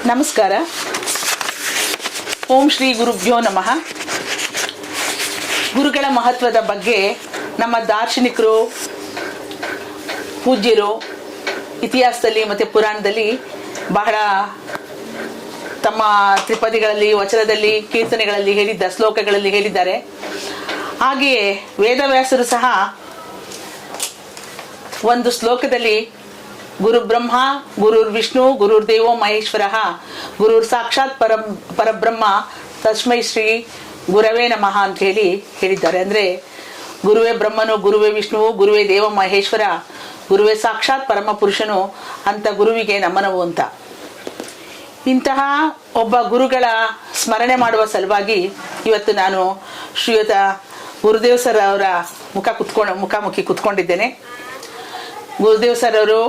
ನಮಸ್ಕಾರ. ಓಂ ಶ್ರೀ ಗುರುಭ್ಯೋ ನಮಃ. ಗುರುಗಳ ಮಹತ್ವದ ಬಗ್ಗೆ ನಮ್ಮ ದಾರ್ಶನಿಕರು, ಪೂಜ್ಯರು ಇತಿಹಾಸದಲ್ಲಿ ಮತ್ತು ಪುರಾಣದಲ್ಲಿ ಬಹಳ ತಮ್ಮ ತ್ರಿಪದಿಗಳಲ್ಲಿ, ವಚನದಲ್ಲಿ, ಕೀರ್ತನೆಗಳಲ್ಲಿ ಹೇಳಿದ್ದ ಶ್ಲೋಕಗಳಲ್ಲಿ ಹೇಳಿದ್ದಾರೆ. ಹಾಗೆಯೇ ವೇದವ್ಯಾಸರು ಸಹ ಒಂದು ಶ್ಲೋಕದಲ್ಲಿ ಗುರು ಬ್ರಹ್ಮ, ಗುರುರ್ ವಿಷ್ಣು, ಗುರುರ್ ದೇವೋ ಮಹೇಶ್ವರ, ಗುರುರ್ ಸಾಕ್ಷಾತ್ ಪರಬ್ರಹ್ಮ, ತಸ್ಮೈ ಶ್ರೀ ಗುರವೇ ನಮಃ ಅಂತ ಹೇಳಿದ್ದಾರೆ. ಅಂದರೆ ಗುರುವೇ ಬ್ರಹ್ಮನು, ಗುರುವೇ ವಿಷ್ಣುವು, ಗುರುವೇ ದೇವ ಮಹೇಶ್ವರ, ಗುರುವೇ ಸಾಕ್ಷಾತ್ ಪರಮ ಪುರುಷನು ಅಂತ ಗುರುವಿಗೆ ನಮನವು ಅಂತ. ಇಂತಹ ಒಬ್ಬ ಗುರುಗಳ ಸ್ಮರಣೆ ಮಾಡುವ ಸಲುವಾಗಿ ಇವತ್ತು ನಾನು ಶ್ರೀಯುತ ಗುರುದೇವ್ ಸರ್ ಅವರ ಮುಖಾಮುಖಿ ಕುತ್ಕೊಂಡಿದ್ದೇನೆ. ಗುರುದೇವ್ ಸರ್ ಅವರು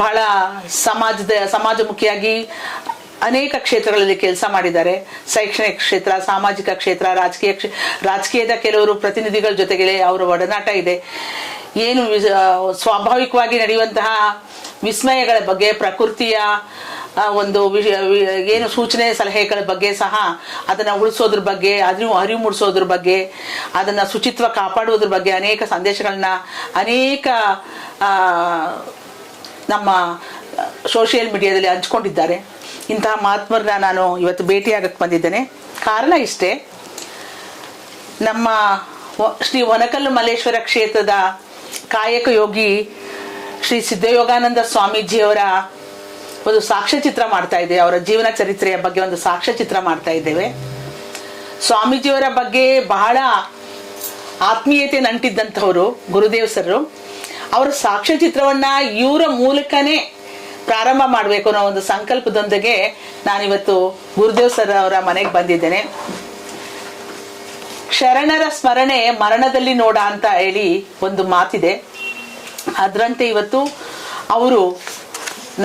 ಬಹಳ ಸಮಾಜಮುಖಿಯಾಗಿ ಅನೇಕ ಕ್ಷೇತ್ರಗಳಲ್ಲಿ ಕೆಲಸ ಮಾಡಿದ್ದಾರೆ. ಶೈಕ್ಷಣಿಕ ಕ್ಷೇತ್ರ, ಸಾಮಾಜಿಕ ಕ್ಷೇತ್ರ, ರಾಜಕೀಯದ ಕೆಲವರು ಪ್ರತಿನಿಧಿಗಳ ಜೊತೆಗೆ ಅವರ ಒಡನಾಟ ಇದೆ. ಏನು ಸ್ವಾಭಾವಿಕವಾಗಿ ನಡೆಯುವಂತಹ ವಿಸ್ಮಯಗಳ ಬಗ್ಗೆ, ಪ್ರಕೃತಿಯ ಒಂದು ಏನು ಸೂಚನೆ ಸಲಹೆಗಳ ಬಗ್ಗೆ ಸಹ ಅದನ್ನು ಉಳಿಸೋದ್ರ ಬಗ್ಗೆ, ಅರಿವು ಮೂಡಿಸೋದ್ರ ಬಗ್ಗೆ, ಅದನ್ನು ಶುಚಿತ್ವ ಕಾಪಾಡುವುದ್ರ ಬಗ್ಗೆ ಅನೇಕ ಸಂದೇಶಗಳನ್ನ ಅನೇಕ ನಮ್ಮ ಸೋಷಿಯಲ್ ಮೀಡಿಯಾದಲ್ಲಿ ಹಂಚ್ಕೊಂಡಿದ್ದಾರೆ. ಇಂತಹ ಮಹಾತ್ಮರನ್ನ ನಾನು ಇವತ್ತು ಭೇಟಿಯಾಗಕ್ಕೆ ಬಂದಿದ್ದೇನೆ. ಕಾರಣ ಇಷ್ಟೇ, ನಮ್ಮ ಶ್ರೀ ಹೊನಕಲ್ಲು ಮಲ್ಲೇಶ್ವರ ಕ್ಷೇತ್ರದ ಕಾಯಕ ಯೋಗಿ ಶ್ರೀ ಸಿದ್ಧಯೋಗಾನಂದ ಸ್ವಾಮೀಜಿಯವರ ಒಂದು ಸಾಕ್ಷ್ಯಚಿತ್ರ ಮಾಡ್ತಾ ಇದ್ದೇವೆ. ಅವರ ಜೀವನ ಚರಿತ್ರೆಯ ಬಗ್ಗೆ ಒಂದು ಸಾಕ್ಷ್ಯಚಿತ್ರ ಮಾಡ್ತಾ ಇದ್ದೇವೆ. ಸ್ವಾಮೀಜಿಯವರ ಬಗ್ಗೆ ಬಹಳ ಆತ್ಮೀಯತೆ ನಂಟಿದ್ದಂಥವರು ಗುರುದೇವ್ ಸರ್. ಅವರ ಸಾಕ್ಷ್ಯಚಿತ್ರವನ್ನ ಇವರ ಮೂಲಕನೇ ಪ್ರಾರಂಭ ಮಾಡಬೇಕು ಅನ್ನೋ ಒಂದು ಸಂಕಲ್ಪದೊಂದಿಗೆ ನಾನಿವತ್ತು ಗುರುದೇವ್ ಸರ್ ಅವರ ಮನೆಗೆ ಬಂದಿದ್ದೇನೆ. ಶರಣರ ಸ್ಮರಣೆ ಮರಣದಲ್ಲಿ ನೋಡ ಅಂತ ಹೇಳಿ ಒಂದು ಮಾತಿದೆ. ಅದರಂತೆ ಇವತ್ತು ಅವರು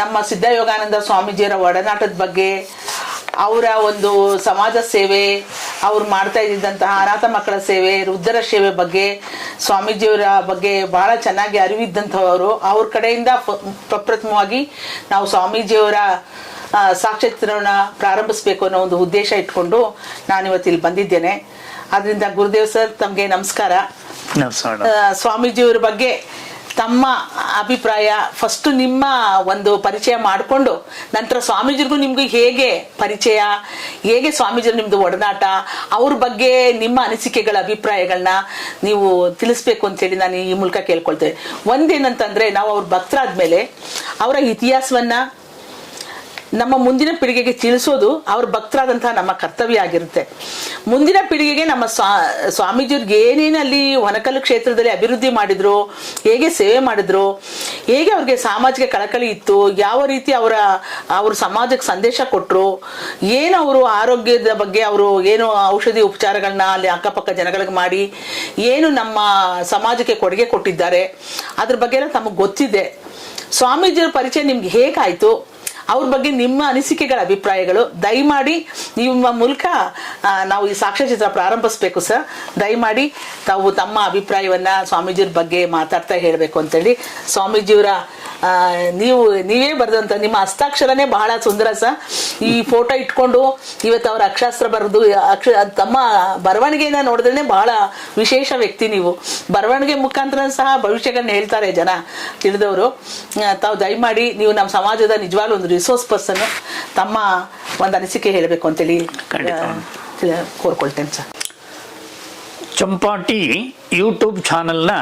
ನಮ್ಮ ಸಿದ್ಧಯೋಗಾನಂದ ಸ್ವಾಮೀಜಿಯವರ ಒಡನಾಟದ ಬಗ್ಗೆ, ಅವರ ಒಂದು ಸಮಾಜ ಸೇವೆ, ಅವ್ರು ಮಾಡ್ತಾ ಇದ್ದಂತಹ ಅನಾಥ ಮಕ್ಕಳ ಸೇವೆ, ವೃದ್ಧರ ಸೇವೆ ಬಗ್ಗೆ, ಸ್ವಾಮೀಜಿಯವರ ಬಗ್ಗೆ ಬಹಳ ಚೆನ್ನಾಗಿ ಅರಿವಿದ್ದಂಥವರು. ಅವ್ರ ಕಡೆಯಿಂದ ಪ್ರಪ್ರಥಮವಾಗಿ ನಾವು ಸ್ವಾಮೀಜಿಯವರ ಸಾಕ್ಷ್ಯಚಿತ್ರವನ್ನು ಪ್ರಾರಂಭಿಸಬೇಕು ಅನ್ನೋ ಒಂದು ಉದ್ದೇಶ ಇಟ್ಕೊಂಡು ನಾನಿವತ್ತು ಇಲ್ಲಿ ಬಂದಿದ್ದೇನೆ. ಅದರಿಂದ ಗುರುದೇವ್ ಸರ್, ತಮಗೆ ನಮಸ್ಕಾರ. ಸ್ವಾಮೀಜಿಯವರ ಬಗ್ಗೆ ತಮ್ಮ ಅಭಿಪ್ರಾಯ, ಫಸ್ಟ್ ನಿಮ್ಮ ಒಂದು ಪರಿಚಯ ಮಾಡಿಕೊಂಡು ನಂತರ ಸ್ವಾಮೀಜಿಗೂ ನಿಮ್ಗೂ ಹೇಗೆ ಪರಿಚಯ, ಹೇಗೆ ಸ್ವಾಮೀಜಿ ನಿಮ್ದು ಒಡನಾಟ, ಅವ್ರ ಬಗ್ಗೆ ನಿಮ್ಮ ಅನಿಸಿಕೆಗಳ ಅಭಿಪ್ರಾಯಗಳನ್ನ ನೀವು ತಿಳಿಸ್ಬೇಕು ಅಂತೇಳಿ ನಾನು ಈ ಮೂಲಕ ಕೇಳ್ಕೊಳ್ತೇವೆ. ಒಂದೇನಂತಂದ್ರೆ, ನಾವು ಅವ್ರ ಭಕ್ತರಾದ್ಮೇಲೆ ಅವರ ಇತಿಹಾಸವನ್ನ ನಮ್ಮ ಮುಂದಿನ ಪೀಳಿಗೆಗೆ ತಿಳಿಸೋದು ಅವ್ರ ಭಕ್ತರಾದಂತಹ ನಮ್ಮ ಕರ್ತವ್ಯ ಆಗಿರುತ್ತೆ. ಮುಂದಿನ ಪೀಳಿಗೆಗೆ ನಮ್ಮ ಸ್ವಾಮೀಜಿಯವ್ರಿಗೆ ಏನೇನಲ್ಲಿ ಹೊನಕಲ್ಲು ಕ್ಷೇತ್ರದಲ್ಲಿ ಅಭಿವೃದ್ಧಿ ಮಾಡಿದ್ರು, ಹೇಗೆ ಸೇವೆ ಮಾಡಿದ್ರು, ಹೇಗೆ ಅವ್ರಿಗೆ ಸಾಮಾಜಿಕ ಕಳಕಳಿ ಇತ್ತು, ಯಾವ ರೀತಿ ಅವ್ರ ಸಮಾಜಕ್ಕೆ ಸಂದೇಶ ಕೊಟ್ಟರು, ಏನು ಅವರು ಆರೋಗ್ಯದ ಬಗ್ಗೆ ಅವರು ಏನು ಔಷಧಿ ಉಪಚಾರಗಳನ್ನ ಅಲ್ಲಿ ಅಕ್ಕಪಕ್ಕ ಜನಗಳಿಗೆ ಮಾಡಿ ಏನು ನಮ್ಮ ಸಮಾಜಕ್ಕೆ ಕೊಡುಗೆ ಕೊಟ್ಟಿದ್ದಾರೆ, ಅದ್ರ ಬಗ್ಗೆ ಎಲ್ಲ ತಮಗೆ ಗೊತ್ತಿದೆ. ಸ್ವಾಮೀಜಿಯವರ ಪರಿಚಯ ನಿಮ್ಗೆ ಹೇಗಾಯ್ತು, ಅವ್ರ ಬಗ್ಗೆ ನಿಮ್ಮ ಅನಿಸಿಕೆಗಳ ಅಭಿಪ್ರಾಯಗಳು ದಯಮಾಡಿ ನಿಮ್ಮ ಮೂಲಕ ನಾವು ಈ ಸಾಕ್ಷ್ಯಚಿತ್ರ ಪ್ರಾರಂಭಿಸಬೇಕು ಸರ್. ದಯಮಾಡಿ ತಾವು ತಮ್ಮ ಅಭಿಪ್ರಾಯವನ್ನ ಸ್ವಾಮೀಜಿಯವ್ರ ಬಗ್ಗೆ ಮಾತಾಡ್ತಾ ಹೇಳಬೇಕು ಅಂತೇಳಿ. ಸ್ವಾಮೀಜಿಯವರ ನೀವೇ ಬರೆದಂಥ ನಿಮ್ಮ ಹಸ್ತಾಕ್ಷರನೇ ಬಹಳ ಸುಂದರ ಸರ್. ಈ ಫೋಟೋ ಇಟ್ಕೊಂಡು ಇವತ್ತು ಅವ್ರ ಅಕ್ಷರಾಸ್ತ್ರ ಬರೆದು ತಮ್ಮ ಬರವಣಿಗೆನ ನೋಡಿದ್ರೆ ಬಹಳ ವಿಶೇಷ ವ್ಯಕ್ತಿ ನೀವು. ಬರವಣಿಗೆ ಮುಖಾಂತರ ಸಹ ಭವಿಷ್ಯಗಳನ್ನ ಹೇಳ್ತಾರೆ ಜನ ತಿಳಿದವರು. ತಾವು ದಯಮಾಡಿ ನೀವು ನಮ್ಮ ಸಮಾಜದ ನಿಜವಾಗ್ಲೂ ಒಂದು ರಿಸೋರ್ಸ್ ಪರ್ಸನ್, ತಮ್ಮ ಒಂದು ಅನಿಸಿಕೆ ಹೇಳಬೇಕು ಅಂತೇಳಿ ಕೋರ್ಕೊಳ್ತೇನೆ ಸರ್. ಚಂಪಾಟಿ ಯೂಟ್ಯೂಬ್ ಚಾನೆಲ್ನ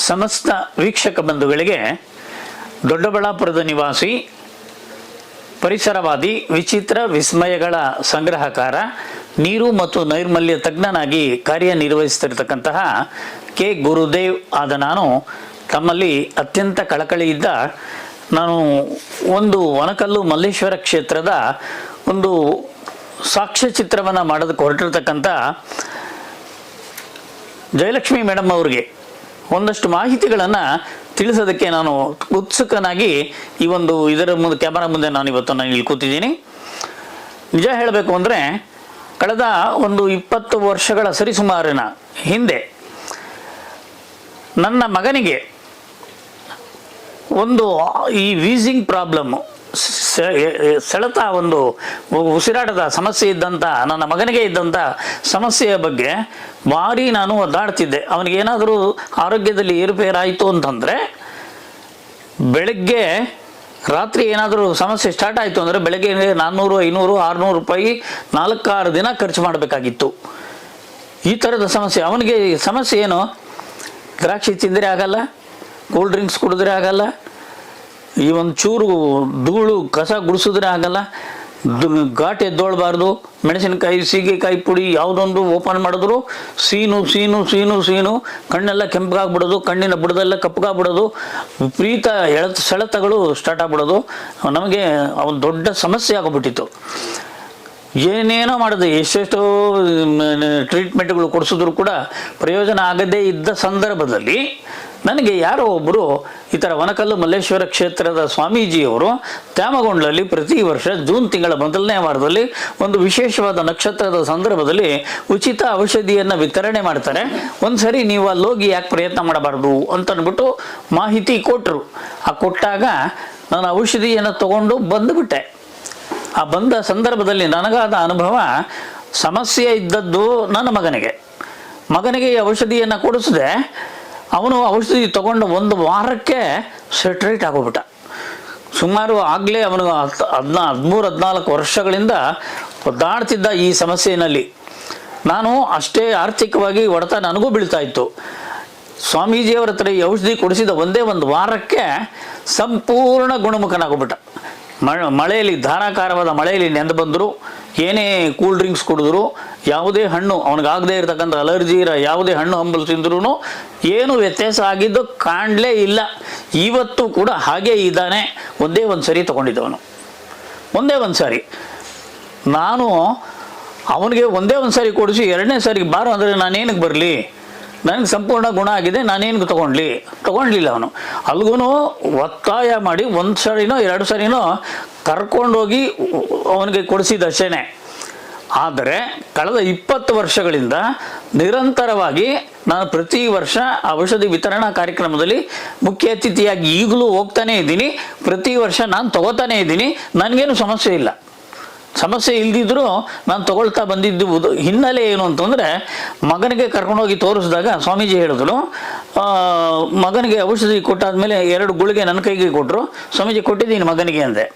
ಸಮಸ್ತ ವೀಕ್ಷಕ ಬಂಧುಗಳಿಗೆ, ದೊಡ್ಡಬಳ್ಳಾಪುರದ ನಿವಾಸಿ, ಪರಿಸರವಾದಿ, ವಿಚಿತ್ರ ವಿಸ್ಮಯಗಳ ಸಂಗ್ರಹಕಾರ, ನೀರು ಮತ್ತು ನೈರ್ಮಲ್ಯ ತಜ್ಞನಾಗಿ ಕಾರ್ಯನಿರ್ವಹಿಸುತ್ತಿರತಕ್ಕಂತಹ ಕೆ ಗುರುದೇವ್ ಆದ ನಾನು ತಮ್ಮಲ್ಲಿ ಅತ್ಯಂತ ಕಳಕಳಿಯಿದ್ದ ನಾನು ಒಂದು ಹೊನಕಲ್ಲು ಮಲ್ಲೇಶ್ವರ ಕ್ಷೇತ್ರದ ಒಂದು ಸಾಕ್ಷ್ಯಚಿತ್ರವನ್ನು ಮಾಡೋದಕ್ಕೆ ಹೊರಟಿರ್ತಕ್ಕಂಥ ಜಯಲಕ್ಷ್ಮಿ ಮೇಡಮ್ ಅವ್ರಿಗೆ ಒಂದಷ್ಟು ಮಾಹಿತಿಗಳನ್ನು ತಿಳಿಸೋದಕ್ಕೆ ನಾನು ಉತ್ಸುಕನಾಗಿ ಈ ಒಂದು ಇದರ ಮುಂದೆ ಕ್ಯಾಮರಾ ಮುಂದೆ ನಾನು ಇಲ್ಲಿ ಕೂತಿದ್ದೀನಿ. ನಿಜ ಹೇಳಬೇಕು ಅಂದರೆ, ಕಳೆದ ಒಂದು 20 ವರ್ಷಗಳ ಸರಿಸುಮಾರಿನ ಹಿಂದೆ ನನ್ನ ಮಗನಿಗೆ ಒಂದು ಈ ವೀಸಿಂಗ್ ಪ್ರಾಬ್ಲಮ್ಮು ಸೆಳೆತ, ಒಂದು ಉಸಿರಾಟದ ಸಮಸ್ಯೆ ಇದ್ದಂಥ ನನ್ನ ಮಗನಿಗೆ ಇದ್ದಂಥ ಸಮಸ್ಯೆಯ ಬಗ್ಗೆ ಭಾರಿ ನಾನು ಒದ್ದಾಡ್ತಿದ್ದೆ. ಅವನಿಗೇನಾದರೂ ಆರೋಗ್ಯದಲ್ಲಿ ಏರುಪೇರಾಯಿತು ಅಂತಂದರೆ ಬೆಳಗ್ಗೆ ರಾತ್ರಿ ಏನಾದರೂ ಸಮಸ್ಯೆ ಸ್ಟಾರ್ಟ್ ಆಯಿತು ಅಂದರೆ ಬೆಳಗ್ಗೆ 400, 500, 600 ರೂಪಾಯಿ 4-6 ದಿನ ಖರ್ಚು ಮಾಡಬೇಕಾಗಿತ್ತು. ಈ ಥರದ ಸಮಸ್ಯೆ. ಅವನಿಗೆ ಸಮಸ್ಯೆ ಏನು? ದ್ರಾಕ್ಷಿ ತಿಂದರೆ ಆಗಲ್ಲ, ಕೂಲ್ ಡ್ರಿಂಕ್ಸ್ ಕುಡಿದ್ರೆ ಆಗಲ್ಲ, ಈ ಒಂದು ಚೂರು ಧೂಳು ಕಸ ಗುಡಿಸಿದ್ರೆ ಆಗಲ್ಲ, ಘಾಟ್ ಎದ್ದೋಳ್ಬಾರ್ದು, ಮೆಣಸಿನಕಾಯಿ ಸೀಗೆಕಾಯಿ ಪುಡಿ ಯಾವುದೊಂದು ಓಪನ್ ಮಾಡಿದ್ರು ಸೀನು ಸೀನು ಸೀನು ಸೀನು, ಕಣ್ಣೆಲ್ಲ ಕೆಂಪಗಾಗ್ಬಿಡೋದು, ಕಣ್ಣಿನ ಬುಡದೆಲ್ಲ ಕಪ್ಪಗಾಗ್ಬಿಡೋದು, ವಿಪರೀತ ಸೆಳೆತಗಳು ಸ್ಟಾರ್ಟ್ ಆಗ್ಬಿಡೋದು. ನಮಗೆ ಒಂದು ದೊಡ್ಡ ಸಮಸ್ಯೆ ಆಗೋಗ್ಬಿಟ್ಟಿತ್ತು. ಏನೇನೋ ಮಾಡಿದೆ, ಎಷ್ಟೆಷ್ಟೋ ಟ್ರೀಟ್ಮೆಂಟ್ಗಳು ಕೊಡಿಸಿದ್ರು ಕೂಡ ಪ್ರಯೋಜನ ಆಗದೇ ಇದ್ದ ಸಂದರ್ಭದಲ್ಲಿ ನನಗೆ ಯಾರೋ ಒಬ್ಬರು ಈ ಥರ ವನಕಲ್ಲು ಮಲ್ಲೇಶ್ವರ ಕ್ಷೇತ್ರದ ಸ್ವಾಮೀಜಿಯವರು ತ್ಯಾಮಗೊಂಡ್ಲಲ್ಲಿ ಪ್ರತಿ ವರ್ಷ ಜೂನ್ ತಿಂಗಳ ಮೊದಲನೇ ವಾರದಲ್ಲಿ ಒಂದು ವಿಶೇಷವಾದ ನಕ್ಷತ್ರದ ಸಂದರ್ಭದಲ್ಲಿ ಉಚಿತ ಔಷಧಿಯನ್ನು ವಿತರಣೆ ಮಾಡ್ತಾರೆ. ಒಂದ್ಸರಿ ನೀವು ಅಲ್ಲಿ ಹೋಗಿ ಯಾಕೆ ಪ್ರಯತ್ನ ಮಾಡಬಾರ್ದು ಅಂತ ಅಂದ್ಬಿಟ್ಟು ಮಾಹಿತಿ ಕೊಟ್ಟರು. ಆ ಕೊಟ್ಟಾಗ ನಾನು ಔಷಧಿಯನ್ನು ತಗೊಂಡು ಬಂದುಬಿಟ್ಟೆ. ಆ ಬಂದ ಸಂದರ್ಭದಲ್ಲಿ ನನಗಾದ ಅನುಭವ, ಸಮಸ್ಯೆ ಇದ್ದದ್ದು ನನ್ನ ಮಗನಿಗೆ ಈ ಔಷಧಿಯನ್ನು ಕೊಡಿಸಿದೆ. ಅವನು ಔಷಧಿ ತಗೊಂಡು 1 ವಾರಕ್ಕೆ ಸೆಟ್ರೇಟ್ ಆಗೋಗ್ಬಿಟ್ಟ. ಸುಮಾರು ಆಗಲೇ ಅವನು 13-14 ವರ್ಷಗಳಿಂದ ಒದ್ದಾಡ್ತಿದ್ದ ಈ ಸಮಸ್ಯೆಯಲ್ಲಿ. ನಾನು ಅಷ್ಟೇ ಆರ್ಥಿಕವಾಗಿ ಹೊಡೆತ ನನಗೂ ಬೀಳ್ತಾ ಇತ್ತು. ಸ್ವಾಮೀಜಿಯವರ ಹತ್ರ ಈ ಔಷಧಿ ಕೊಡಿಸಿದ 1 ವಾರಕ್ಕೆ ಸಂಪೂರ್ಣ ಗುಣಮುಖನಾಗೋಗ್ಬಿಟ್ಟ. ಮಳೆಯಲ್ಲಿ, ಧಾರಾಕಾರವಾದ ಮಳೆಯಲ್ಲಿ ನೆಂದು ಬಂದರು, ಏನೇ ಕೂಲ್ ಡ್ರಿಂಕ್ಸ್ ಕುಡಿದ್ರು, ಯಾವುದೇ ಹಣ್ಣು ಅವನಿಗಾಗದೇ ಇರತಕ್ಕಂಥ ಅಲರ್ಜಿ ಇರೋ ಯಾವುದೇ ಹಣ್ಣು ಹಂಬಲು ತಿಂದ್ರೂ ಏನು ವ್ಯತ್ಯಾಸ ಆಗಿದ್ದು ಕಾಣಲೇ ಇಲ್ಲ. ಇವತ್ತು ಕೂಡ ಹಾಗೇ ಇದ್ದಾನೆ. ಒಂದೇ ಒಂದು ಸರಿ ತೊಗೊಂಡಿದ್ದವನು, ಒಂದೇ ಒಂದು ಸಾರಿ. ನಾನು ಅವನಿಗೆ ಒಂದೇ ಒಂದು ಸಾರಿ ಕೊಡಿಸಿ 2ನೇ ಸಾರಿಗೆ ಬಾರೋ ಅಂದರೆ ನಾನೇನಕ್ಕೆ ಬರಲಿ, ನನಗೆ ಸಂಪೂರ್ಣ ಗುಣ ಆಗಿದೆ, ನಾನೇನು ತಗೊಂಡ್ಲಿಲ್ಲ. ಅವನು ಅಲ್ಗೂ ಒತ್ತಾಯ ಮಾಡಿ 1 ಸರಿನೋ 2 ಸರಿನೋ ಕರ್ಕೊಂಡೋಗಿ ಅವನಿಗೆ ಕೊಡಿಸಿದಷ್ಟೇ. ಆದರೆ ಕಳೆದ 20 ವರ್ಷಗಳಿಂದ ನಿರಂತರವಾಗಿ ನಾನು ಪ್ರತಿ ವರ್ಷ ಔಷಧಿ ವಿತರಣಾ ಕಾರ್ಯಕ್ರಮದಲ್ಲಿ ಮುಖ್ಯ ಅತಿಥಿಯಾಗಿ ಈಗಲೂ ಹೋಗ್ತಾನೇ ಇದ್ದೀನಿ. ಪ್ರತಿ ವರ್ಷ ನಾನು ತಗೋತಾನೇ ಇದ್ದೀನಿ. ನನಗೇನು ಸಮಸ್ಯೆ ಇಲ್ಲ. ಸಮಸ್ಯೆ ಇಲ್ದಿದ್ರು ನಾನು ತಗೊಳ್ತಾ ಬಂದಿದ್ದು ಹಿನ್ನೆಲೆ ಏನು ಅಂತಂದರೆ, ಮಗನಿಗೆ ಕರ್ಕೊಂಡೋಗಿ ತೋರಿಸಿದಾಗ ಸ್ವಾಮೀಜಿ ಹೇಳಿದ್ರು, ಮಗನಿಗೆ ಔಷಧಿ ಕೊಟ್ಟಾದ್ಮೇಲೆ 2 ಗುಳಿಗೆ ನನ್ನ ಕೈಗೆ ಕೊಟ್ಟರು. ಸ್ವಾಮೀಜಿ ಕೊಟ್ಟಿದ್ದೀನಿ ಮಗನಿಗೆ ಅಂದೆ.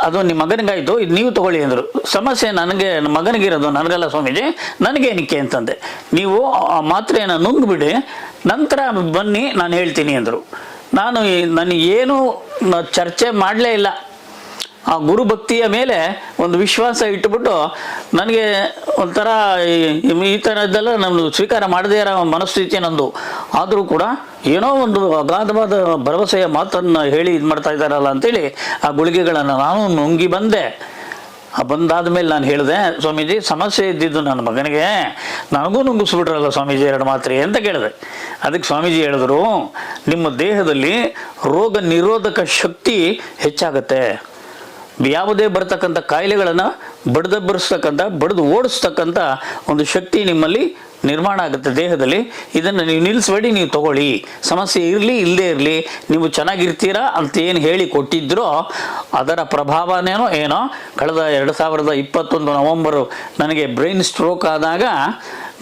ಅದು ನಿಮ್ಮ ಮಗನಿಗಾಯಿತು, ಇದು ನೀವು ತಗೊಳ್ಳಿ ಅಂದರು. ಸಮಸ್ಯೆ ಮಗನಿಗಿರೋದು, ನನಗಲ್ಲ ಸ್ವಾಮೀಜಿ, ನನಗೇನಕ್ಕೆ ಅಂತಂದೆ. ನೀವು ಆ ಮಾತ್ರೆಯನ್ನು ನುಂಗ್ಬಿಡಿ, ನಂತರ ಬನ್ನಿ ನಾನು ಹೇಳ್ತೀನಿ ಅಂದರು. ನನಗೇನು ಚರ್ಚೆ ಮಾಡಲೇ ಇಲ್ಲ. ಆ ಗುರುಭಕ್ತಿಯ ಮೇಲೆ ಒಂದು ವಿಶ್ವಾಸ ಇಟ್ಟುಬಿಟ್ಟು ನನಗೆ ಒಂಥರ ಈ ಥರದ್ದೆಲ್ಲ ನಾನು ಸ್ವೀಕಾರ ಮಾಡದೇ ಇರೋ ಮನಸ್ಥಿತಿ ನಂದು. ಆದರೂ ಕೂಡ ಏನೋ ಒಂದು ಅಗಾಧವಾದ ಭರವಸೆಯ ಮಾತನ್ನು ಹೇಳಿ ಇದು ಮಾಡ್ತಾ ಇದ್ದಾರಲ್ಲ ಅಂತೇಳಿ ಆ ಗುಳಿಗೆಗಳನ್ನು ನಾನು ನುಂಗಿ ಬಂದೆ. ಬಂದಾದ ಮೇಲೆ ನಾನು ಹೇಳಿದೆ, ಸ್ವಾಮೀಜಿ ಸಮಸ್ಯೆ ಇದ್ದಿದ್ದು ನನ್ನ ಮಗನಿಗೆ, ನನಗೂ ನುಂಗಿಸ್ಬಿಟ್ರಲ್ಲ ಸ್ವಾಮೀಜಿ 2 ಮಾತ್ರೆ ಅಂತ ಕೇಳಿದೆ. ಅದಕ್ಕೆ ಸ್ವಾಮೀಜಿ ಹೇಳಿದ್ರು, ನಿಮ್ಮ ದೇಹದಲ್ಲಿ ರೋಗ ನಿರೋಧಕ ಶಕ್ತಿ ಹೆಚ್ಚಾಗತ್ತೆ. ಯಾವುದೇ ಬರ್ತಕ್ಕಂಥ ಕಾಯಿಲೆಗಳನ್ನು ಬಡಿದು ಓಡಿಸ್ತಕ್ಕಂಥ ಒಂದು ಶಕ್ತಿ ನಿಮ್ಮಲ್ಲಿ ನಿರ್ಮಾಣ ಆಗುತ್ತೆ ದೇಹದಲ್ಲಿ. ಇದನ್ನು ನೀವು ನಿಲ್ಲಿಸಬೇಡಿ, ನೀವು ತಗೊಳ್ಳಿ, ಸಮಸ್ಯೆ ಇರಲಿ ಇಲ್ಲದೇ ಇರಲಿ, ನೀವು ಚೆನ್ನಾಗಿರ್ತೀರಾ ಅಂತ ಏನು ಹೇಳಿ ಕೊಟ್ಟಿದ್ರೋ ಅದರ ಪ್ರಭಾವನೇನೋ ಏನೋ ಕಳೆದ 2021 ನವೆಂಬರು ನನಗೆ ಬ್ರೈನ್ ಸ್ಟ್ರೋಕ್ ಆದಾಗ,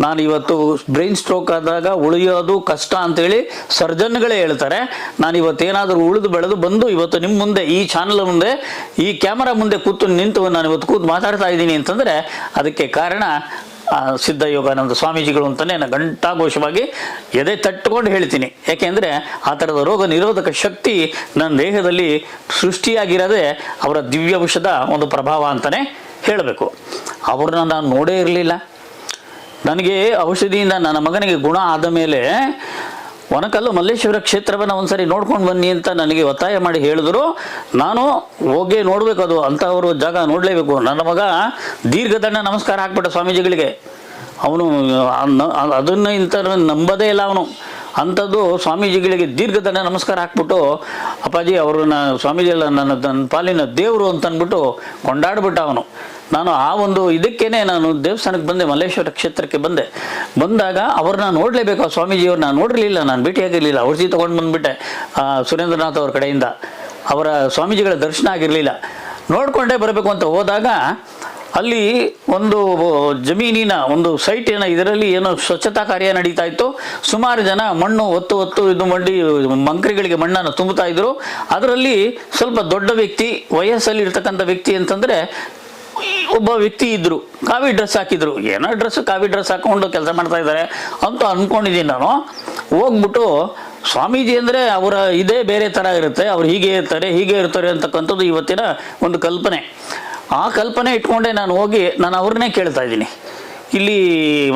ನಾನು ಇವತ್ತು ಬ್ರೈನ್ ಸ್ಟ್ರೋಕ್ ಆದಾಗ ಉಳಿಯೋದು ಕಷ್ಟ ಅಂತೇಳಿ ಸರ್ಜನ್ಗಳೇ ಹೇಳ್ತಾರೆ. ನಾನು ಇವತ್ತೇನಾದರೂ ಉಳಿದು ಬೆಳೆದು ಬಂದು ಇವತ್ತು ನಿಮ್ಮ ಮುಂದೆ, ಈ ಚಾನಲ್ ಮುಂದೆ, ಈ ಕ್ಯಾಮರಾ ಮುಂದೆ ನಿಂತು ನಾನು ಇವತ್ತು ಮಾತಾಡ್ತಾ ಇದ್ದೀನಿ ಅಂತಂದರೆ ಅದಕ್ಕೆ ಕಾರಣ ಸಿದ್ಧ ಯೋಗಾನಂದ ಸ್ವಾಮೀಜಿಗಳು ಅಂತಲೇ ನಾನು ಘಂಟಾಘೋಷವಾಗಿ ಎದೆ ತಟ್ಟುಕೊಂಡು ಹೇಳ್ತೀನಿ. ಯಾಕೆಂದರೆ ಆ ಥರದ ರೋಗ ನಿರೋಧಕ ಶಕ್ತಿ ನನ್ನ ದೇಹದಲ್ಲಿ ಸೃಷ್ಟಿಯಾಗಿರೋದೇ ಅವರ ದಿವ್ಯ ಔಷಧ ಒಂದು ಪ್ರಭಾವ ಅಂತಲೇ ಹೇಳಬೇಕು. ಅವ್ರನ್ನ ನಾನು ನೋಡೇ ಇರಲಿಲ್ಲ. ನನಗೆ ಔಷಧಿಯಿಂದ ನನ್ನ ಮಗನಿಗೆ ಗುಣ ಆದ ಮೇಲೆ ವನಕಲ್ಲು ಮಲ್ಲೇಶ್ವರ ಕ್ಷೇತ್ರವನ್ನು ಒಂದ್ಸರಿ ನೋಡ್ಕೊಂಡು ಬನ್ನಿ ಅಂತ ನನಗೆ ಒತ್ತಾಯ ಮಾಡಿ ಹೇಳಿದ್ರು. ನಾನು ಹೋಗೇ ನೋಡಬೇಕು, ಅದು ಅಂಥವರು ಜಾಗ ನೋಡಲೇಬೇಕು. ನನ್ನ ಮಗ ದೀರ್ಘದಂಡ ನಮಸ್ಕಾರ ಹಾಕ್ಬಿಟ್ಟ ಸ್ವಾಮೀಜಿಗಳಿಗೆ. ಅವನು ಅದನ್ನು ಇಂಥ ನಂಬದೇ ಇಲ್ಲ ಅವನು. ಅಂಥದ್ದು ಸ್ವಾಮೀಜಿಗಳಿಗೆ ದೀರ್ಘದಂಡ ನಮಸ್ಕಾರ ಹಾಕ್ಬಿಟ್ಟು, ಅಪ್ಪಾಜಿ ಅವ್ರನ್ನ ಸ್ವಾಮೀಜಿ ಎಲ್ಲ ನನ್ನ ಪಾಲಿನ ದೇವರು ಅಂತಂದ್ಬಿಟ್ಟು ಕೊಂಡಾಡ್ಬಿಟ್ಟ ಅವನು. ನಾನು ಆ ಒಂದು ಇದಕ್ಕೇನೆ ನಾನು ದೇವಸ್ಥಾನಕ್ಕೆ ಬಂದೆ, ಮಲ್ಲೇಶ್ವರ ಕ್ಷೇತ್ರಕ್ಕೆ ಬಂದಾಗ ಅವ್ರನ್ನ ನೋಡಲೇಬೇಕು. ಆ ಸ್ವಾಮೀಜಿಯವ್ರು ನಾನು ನೋಡಿರಲಿಲ್ಲ, ನಾನು ಭೇಟಿಯಾಗಿರಲಿಲ್ಲ. ಔಷಧಿ ತೊಗೊಂಡು ಬಂದುಬಿಟ್ಟೆ ಸುರೇಂದ್ರನಾಥ್ ಅವ್ರ ಕಡೆಯಿಂದ. ಅವರ ಸ್ವಾಮೀಜಿಗಳ ದರ್ಶನ ಆಗಿರಲಿಲ್ಲ. ನೋಡಿಕೊಂಡೇ ಬರಬೇಕು ಅಂತ ಹೋದಾಗ ಅಲ್ಲಿ ಒಂದು ಜಮೀನಿನ ಒಂದು ಸೈಟಿನ ಇದರಲ್ಲಿ ಏನೋ ಸ್ವಚ್ಛತಾ ಕಾರ್ಯ ನಡೀತಾ ಇತ್ತು. ಸುಮಾರು ಜನ ಮಣ್ಣು ಹೊತ್ತು ಇದು ಮಾಡಿ ಮಂಕ್ರಿಗಳಿಗೆ ಮಣ್ಣನ್ನು ತುಂಬುತ್ತಾ ಇದ್ರು. ಅದರಲ್ಲಿ ಸ್ವಲ್ಪ ದೊಡ್ಡ ವ್ಯಕ್ತಿ, ವಯಸ್ಸಲ್ಲಿ ಇರ್ತಕ್ಕಂಥ ವ್ಯಕ್ತಿ ಅಂತಂದ್ರೆ ಒಬ್ಬ ವ್ಯಕ್ತಿ ಇದ್ರು, ಕಾವಿ ಡ್ರೆಸ್ ಹಾಕಿದ್ರು. ಏನೋ ಕಾವಿ ಡ್ರೆಸ್ ಹಾಕೊಂಡು ಕೆಲಸ ಮಾಡ್ತಾ ಇದ್ದಾರೆ ಅಂತ ಅನ್ಕೊಂಡಿದ್ದೀನಿ ನಾನು. ಹೋಗ್ಬಿಟ್ಟು ಸ್ವಾಮೀಜಿ ಅಂದರೆ ಅವರ ಇದೇ ಬೇರೆ ಥರ ಇರುತ್ತೆ, ಅವ್ರು ಹೀಗೆ ಇರ್ತಾರೆ ಅಂತಕ್ಕಂಥದ್ದು ಇವತ್ತಿನ ಒಂದು ಕಲ್ಪನೆ. ಆ ಕಲ್ಪನೆ ಇಟ್ಕೊಂಡೆ ನಾನು ಹೋಗಿ ನಾನು ಅವ್ರನ್ನೇ ಕೇಳ್ತಾ ಇದ್ದೀನಿ, ಇಲ್ಲಿ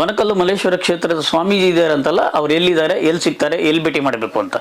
ವನಕಲ್ಲು ಮಲ್ಲೇಶ್ವರ ಕ್ಷೇತ್ರದ ಸ್ವಾಮೀಜಿ ಇದ್ದಾರೆ ಅಂತಲ್ಲ, ಅವ್ರು ಎಲ್ಲಿದ್ದಾರೆ, ಎಲ್ಲಿ ಸಿಗ್ತಾರೆ, ಎಲ್ಲಿ ಭೇಟಿ ಮಾಡಬೇಕು ಅಂತ.